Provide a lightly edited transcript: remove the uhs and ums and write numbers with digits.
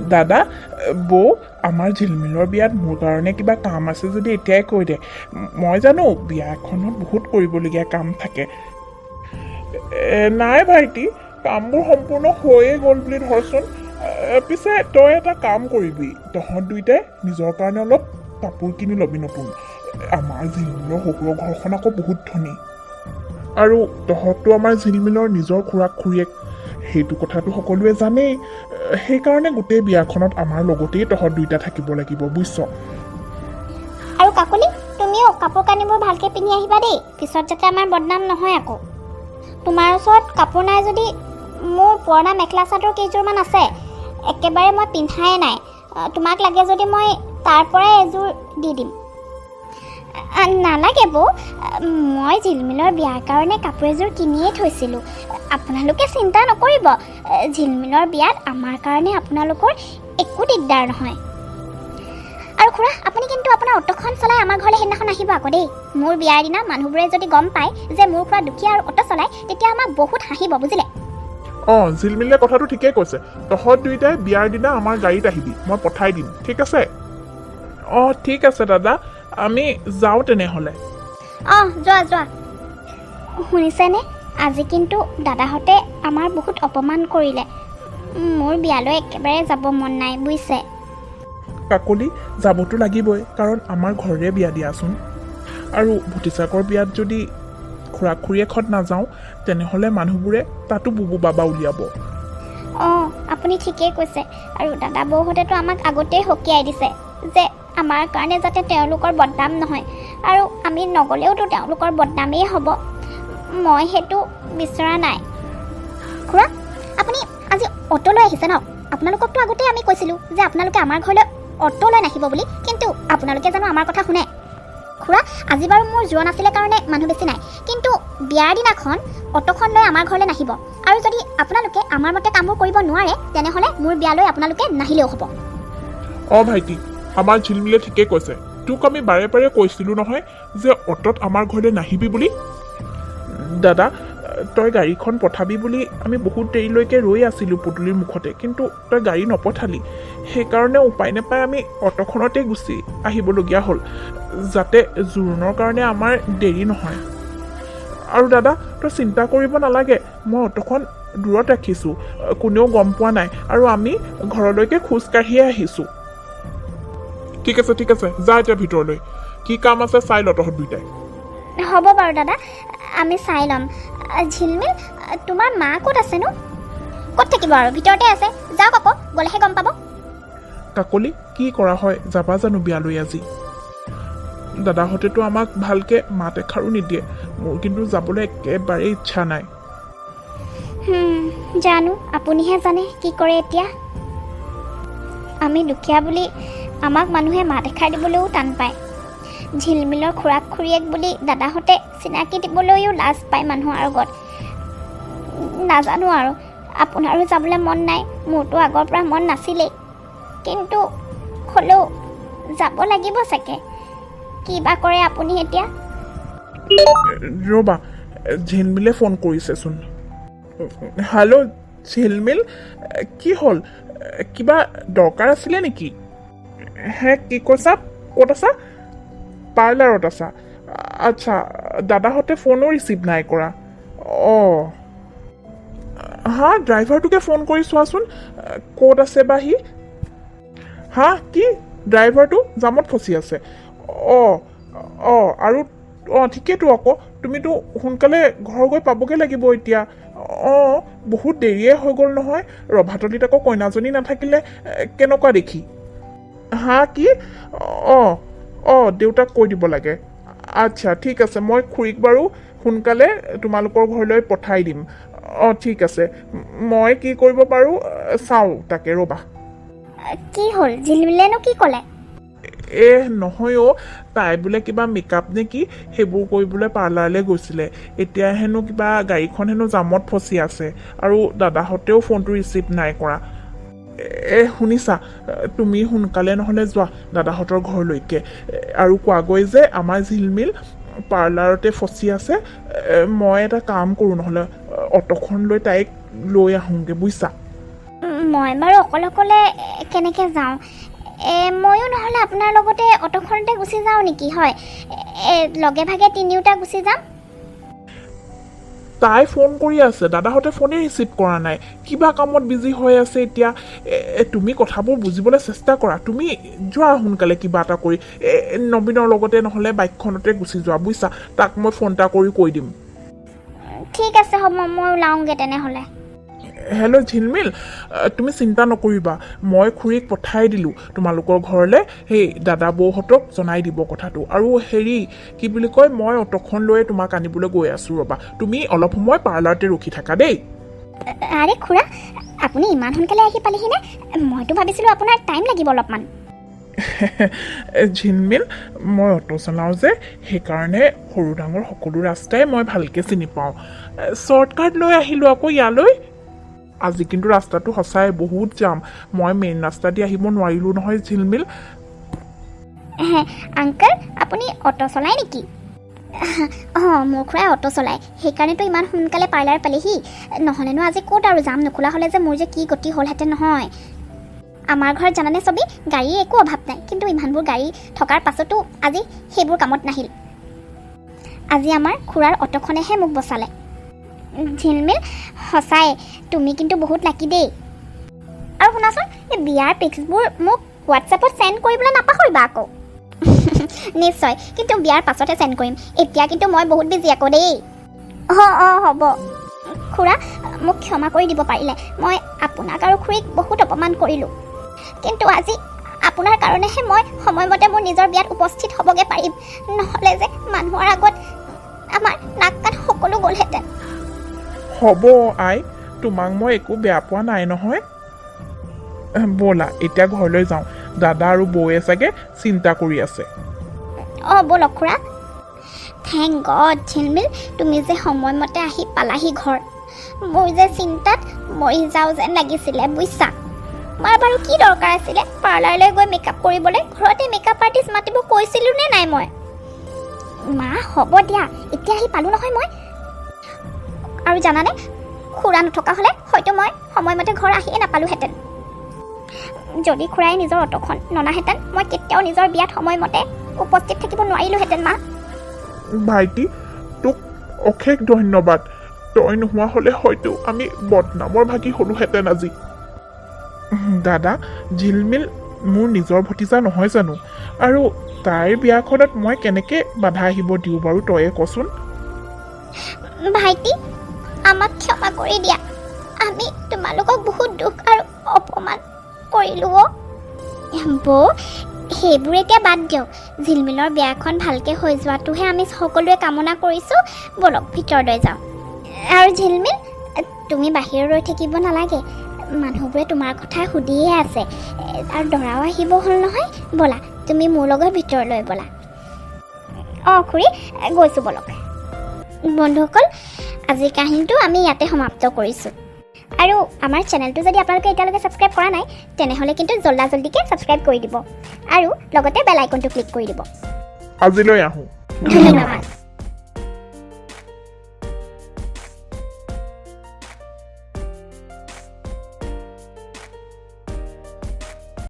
দাদা বৌ আমাৰ ঝিলমিলৰ বিয়াত মোৰ কাৰণে কিবা কাম আছে যদি এতিয়াই কৈ দে মই জানো বিয়া এখনত বহুত কৰিবলগীয়া কাম থাকে নাই ভাইটি কামবোৰ সম্পূৰ্ণ হৈয়ে গ'ল বুলি ধৰচোন পিছে তই এটা কাম কৰিবি তহঁত দুইটাই নিজৰ কাৰণে অলপ কাপোৰ কিনি ল'বি নতুন আমাৰ ঝিলমিলৰ শহুৰৰ ঘৰখন আকৌ বহুত ধনী আৰু তহঁতটো আমাৰ ঝিলমিলৰ নিজৰ খুৰাক খুৰীয়েক সেইটো কথাটো সকলোৱে জানেই সেইকাৰণে গোটেই বিয়াখনত আমাৰ লগতেই তহঁত দুইটা থাকিব লাগিব বুজিছ আৰু কাকলি তুমিও কাপোৰ কানিবোৰ ভালকৈ পিন্ধি আহিবা দেই পিছত যাতে আমাৰ বদনাম নহয় আকৌ তোমাৰ ওচৰত কাপোৰ নাই যদি মোৰ পুৰণা মেখেলা চাদৰ কেইযোৰমান আছে একেবাৰে মই পিন্ধাই নাই তোমাক লাগে যদি মই তাৰ পৰাই এযোৰ দি দিম নালাগে বৌ মই ঝিলমিলৰ বিয়াৰ কাৰণে কাপোৰ এযোৰ কিনিয়ে থৈছিলোঁ আপোনালোকে চিন্তা নকৰিব ঝিলমিলৰ বিয়াত আমাৰ কাৰণে আপোনালোকৰ একো দিগদাৰ নহয় আৰু খুৰা আপুনি কিন্তু আপোনাৰ অটোখন চলাই আমাৰ ঘৰলৈ সেইদিনাখন আহিব আকৌ দেই মোৰ বিয়াৰ দিনা মানুহবোৰে যদি গম পায় যে মোৰ খুৰা দুখীয়া আৰু অটো চলায় তেতিয়া আমাক বহুত হাঁহিব বুজিলে ঝিলমিলে কথাটো ঠিকেই কৈছে তহঁত দুইটাই বিয়াৰ দিনা আমাৰ গাড়ীত আহিবি মই পঠাই দিম ঠিক আছে ঠিক আছে দাদা আমি যাওঁ তেনেহ'লে যোৱা শুনিছেনে আজি কিন্তু দাদাহঁতে আমাৰ বহুত অপমান কৰিলে মোৰ বিয়ালৈ একেবাৰে যাব মন নাই বুজিছে কাকলি যাবতো লাগিবই কাৰণ আমাৰ ঘৰৰে বিয়া দিয়াচোন আৰু ভতিজাকৰ বিয়াত যদি খুৰা খুৰীয়েকহঁত নাযাওঁ তেনেহ'লে মানুহবোৰে তাতো বুবু বাবা উলিয়াব আপুনি ঠিকেই কৈছে আৰু দাদা বৌহঁতেতো আমাক আগতেই সকীয়াই দিছে যে আমাৰ কাৰণে যাতে তেওঁলোকৰ বদনাম নহয় আৰু আমি নগ'লেওতো তেওঁলোকৰ বদনামেই হ'ব মই সেইটো বিচৰা নাই খুৰা আপুনি আজি অটো লৈ আহিছে ন আপোনালোককতো আগতেই আমি কৈছিলোঁ যে আপোনালোকে আমাৰ ঘৰলৈ অটো লৈ নাহিব বুলি কিন্তু আপোনালোকে জানো আমাৰ কথা শুনে খুৰা আজি বাৰু মোৰ যোৱা নাছিলে কাৰণে মানুহ বেছি নাই কিন্তু বিয়াৰ দিনাখন অটোখন লৈ আমাৰ ঘৰলৈ নাহিব আৰু যদি আপোনালোকে আমাৰ মতে কামবোৰ কৰিব নোৱাৰে তেনেহ'লে মোৰ বিয়ালৈ আপোনালোকে নাহিলেও হ'ব ভাইটি আমাৰ ঝিলমিলে ঠিকেই কৈছে তোক আমি বাৰে বাৰে কৈছিলোঁ নহয় যে অটত আমাৰ ঘৰলৈ নাহিবি বুলি দাদা তই গাড়ীখন পঠাবি বুলি আমি বহুত দেৰিলৈকে ৰৈ আছিলোঁ পদূলিৰ মুখতে কিন্তু তই গাড়ী নপঠালি সেইকাৰণে উপায় নাপাই আমি অটোখনতে গুচি আহিবলগীয়া হ'ল যাতে জোৰোণৰ কাৰণে আমাৰ দেৰি নহয় আৰু দাদা তই চিন্তা কৰিব নালাগে মই অটোখন দূৰত ৰাখিছোঁ কোনেও গম পোৱা নাই আৰু আমি ঘৰলৈকে খোজকাঢ়িয়ে আহিছোঁ ঠিক আছে যা এতিয়া ভিতৰলৈ কি কাম আছে চাই ল তহঁত দুইটাই হ'ব বাৰু দাদা আমি চাই ল'ম ঝিলমিল তোমাৰ মা ক'ত আছেনো ক'ত থাকিব আৰু ভিতৰতে আছে যাওক আকৌ গ'লেহে গম পাব কাকলি কি কৰা হয় যাবা জানো বিয়ালৈ আজি দাদাহঁতেতো আমাক ভালকৈ মাত এষাৰো নিদিয়ে মোৰ কিন্তু যাবলৈ একেবাৰে ইচ্ছা নাই জানো আপুনিহে জানে কি কৰে এতিয়া আমি দুখীয়া বুলি আমাক মানুহে মাত এষাৰ দিবলৈও টান পায় ঝিলমিলৰ খুৰাক খুৰীয়েক বুলি দাদাহঁতে চিনাকি দিবলৈও লাজ পায় মানুহৰ আগত নাজানো আৰু আপোনাৰো যাবলৈ মন নাই মোৰতো আগৰ পৰা মন নাছিলেই কিন্তু হ'লেও যাব লাগিব চাগে কি বা কৰে আপুনি এতিয়া ৰ'বা ঝিলমিলে ফোন কৰিছেচোন হেল্ল' ঝিলমিল কি হ'ল কিবা দৰকাৰ আছিলে নেকি কি কৈছা ক'ত আছা পাৰ্লাৰত আছা আচ্ছা দাদাহঁতে ফোনো ৰিচিভ নাই কৰা ড্ৰাইভাৰটোকে ফোন কৰি চোৱাচোন ক'ত আছে বা সি কি ড্ৰাইভাৰটো জামত ফচি আছে আৰু ঠিকেইতো আকৌ তুমিতো সোনকালে ঘৰ গৈ পাবগৈ লাগিব এতিয়া বহুত দেৰিয়ে হৈ গ'ল নহয় ৰভাতলিত আকৌ কইনাজনী নাথাকিলে কেনেকুৱা দেখি কি দেউতাক কৈ দিব লাগে আচ্ছা ঠিক আছে মই খুৰীক বাৰু সোনকালে তোমালোকৰ ঘৰলৈ পঠাই দিম ঠিক আছে মই কি কৰিব পাৰোঁ চাওঁ তাকে ৰ'বা কি হ'ল ঝিলমিলেনো কি ক'লে নহয় তাই বোলে কিবা মেকআপ নে কি সেইবোৰ কৰিবলৈ পাৰ্লাৰলৈ গৈছিলে এতিয়া হেনো কিবা গাড়ীখন হেনো জামত ফচি আছে আৰু দাদাহঁতেও ফোনটো ৰিচিভ নাই কৰা শুনিছা তুমি সোনকালে নহ'লে যোৱা দাদাহঁতৰ ঘৰলৈকে আৰু কোৱাগৈ যে আমাৰ ঝিলমিল পাৰ্লাৰতে ফচি আছে মই এটা কাম কৰোঁ নহ'লে অটোখন লৈ তাইক লৈ আহোঁগৈ বুজিছা মই বাৰু অকলে অকলে কেনেকৈ যাওঁ ময়ো নহ'লে আপোনাৰ লগতে অটোখনতে গুচি যাওঁ নেকি হয় লগে ভাগে তিনিওটা গুচি যাম তাই ফোন কৰি আছে দাদাহঁতে ফোনেই ৰিচিভ কৰা নাই কিবা কামত বিজি হৈ আছে এতিয়া তুমি কথাবোৰ বুজিবলৈ চেষ্টা কৰা তুমি যোৱা সোনকালে কিবা এটা কৰি নবীনৰ লগতে নহ'লে বাইকখনতে গুচি যোৱা বুজিছা তাক মই ফোন এটা কৰি কৈ দিম ঠিক আছে হ'ব মই ওলাওঁগৈ তেনেহ'লে হেল্ল' ঝিলমিল তুমি চিন্তা নকৰিবা মই খুৰীক পঠাই দিলোঁ তোমালোকৰ ঘৰলৈ সেই দাদা বৌহঁতক জনাই দিব কথাটো আৰু হেৰি কি বুলি কয় মই অটোখন লৈ তোমাক আনিবলৈ গৈ আছোঁ ৰ'বা তুমি অলপ সময় পাৰ্লাৰতে ৰখি থাকা দেই আৰে খুৰা আপুনি ইমান সোনকালে আহি পালেহিনে মইতো ভাবিছিলোঁ আপোনাৰ টাইম লাগিব অলপমান ঝিলমিল মই অটো চলাওঁ যে সেইকাৰণে সৰু ডাঙৰ সকলো ৰাস্তাই মই ভালকৈ চিনি পাওঁ শ্বৰ্টকাট লৈ আহিলোঁ আকৌ ইয়ালৈ আজি কিন্তু ৰাস্তাটো সঁচাই বহুত জাম মই মেইন ৰাস্তা দি আহিব নোৱাৰিলোঁ নহয় ঝিলমিল আংকল আপুনি অটো চলায় নেকি অঁ মোৰ খুৰাই অটো চলায় সেইকাৰণেতো ইমান সোনকালে পাৰ্লাৰ পালেহি নহ'লেনো আজি ক'ত আৰু যাম নোখোলা হ'লে যে মোৰ যে কি গতি হ'লহেঁতেন নহয় আমাৰ ঘৰত জানানে চবি গাড়ীৰ একো অভাৱ নাই কিন্তু ইমানবোৰ গাড়ী থকাৰ পাছতো আজি সেইবোৰ কামত নাহিল আজি আমাৰ খুৰাৰ অটোখনেহে মোক বচালে ঝিলমিল সঁচাই তুমি কিন্তু বহুত লাকি দেই আৰু শুনাচোন এই বিয়াৰ পিক্সবোৰ মোক হোৱাটছএপত চেণ্ড কৰিবলৈ নাপাহৰিবা আকৌ নিশ্চয় কিন্তু বিয়াৰ পাছতে চেণ্ড কৰিম এতিয়া কিন্তু মই বহুত বিজি আকৌ দেই অঁ হ'ব খুৰা মোক ক্ষমা কৰি দিব পাৰিলে মই আপোনাক আৰু খুৰীক বহুত অপমান কৰিলোঁ কিন্তু আজি আপোনাৰ কাৰণেহে মই সময়মতে মোৰ নিজৰ বিয়াত উপস্থিত হ'বগৈ পাৰিম নহ'লে যে মানুহৰ আগত আমাৰ নাক কাণ সকলো গ'লহেঁতেন হ'ব আই তোমাক মই একো বেয়া পোৱা নাই নহয় ব'লা এতিয়া ঘৰলৈ যাওঁ দাদা আৰু বৌয়ে চাগে চিন্তা কৰি আছে অঁ ব'লক খুৰা থেংক গড ঝিলমিল তুমি যে সময়মতে আহি পালাহি ঘৰ মোৰ যে চিন্তাত মৰি যাওঁ যেন লাগিছিলে বুজিছা মই বাৰু কি দৰকাৰ আছিলে পাৰ্লাৰলৈ গৈ মেকআপ কৰিবলৈ ঘৰতে মেকআপ আৰ্টিষ্ট মাতিব কৈছিলোঁ নে নাই মই মা হ'ব দিয়া এতিয়া আহি পালোঁ নহয় মই আৰু জানানে খুৰা নথকা হ'লে হয়তো মই সময়মতে ঘৰ আহিয়ে নাপালোঁহেঁতেন যদি খুৰাই নিজৰ অটোখন ননাহেঁতেন মই কেতিয়াও নিজৰ বিয়াত সময়মতে উপস্থিত থাকিব নোৱাৰিলোঁহেঁতেন মা ভাইটি তোক অশেষ ধন্যবাদ তই নোহোৱা হ'লে হয়তো আমি বদনামৰ ভাগি হ'লোহেঁতেন আজি দাদা ঝিলমিল মোৰ নিজৰ ভতিজা নহয় জানো আৰু তাইৰ বিয়াখনত মই কেনেকৈ বাধা আহিব দিওঁ বাৰু তয়ে কচোন ভাইটি আমাক ক্ষমা কৰি দিয়া আমি তোমালোকক বহুত দুখ আৰু অপমান কৰিলোঁ বৌ সেইবোৰ এতিয়া বাদ দিয়ক ঝিলমিলৰ বিয়াখন ভালকৈ হৈ যোৱাটোহে আমি সকলোৱে কামনা কৰিছোঁ ব'লক ভিতৰলৈ যাওঁ আৰু ঝিলমিল তুমি বাহিৰত ৰৈ থাকিব নালাগে মানুহবোৰে তোমাৰ কথা সুধিয়ে আছে আৰু দৰাও আহিব হ'ল নহয় ব'লা তুমি মোৰ লগত ভিতৰলৈ ব'লা অঁ খুৰী গৈছোঁ ব'লক বন্ধুসকল আজিৰ কাহিনীটো আমি ইয়াতে সমাপ্ত কৰিছোঁ আৰু আমাৰ চেনেলটো যদি আপোনালোকে এতিয়ালৈকে ছাবস্ক্ৰাইব কৰা নাই তেনেহ'লে কিন্তু জল্দিকৈ ছাবস্ক্ৰাইব কৰি দিব আৰু লগতে বেল আইকনটো ক্লিক কৰি দিব আজিলৈ আহোঁ ধন্যবাদ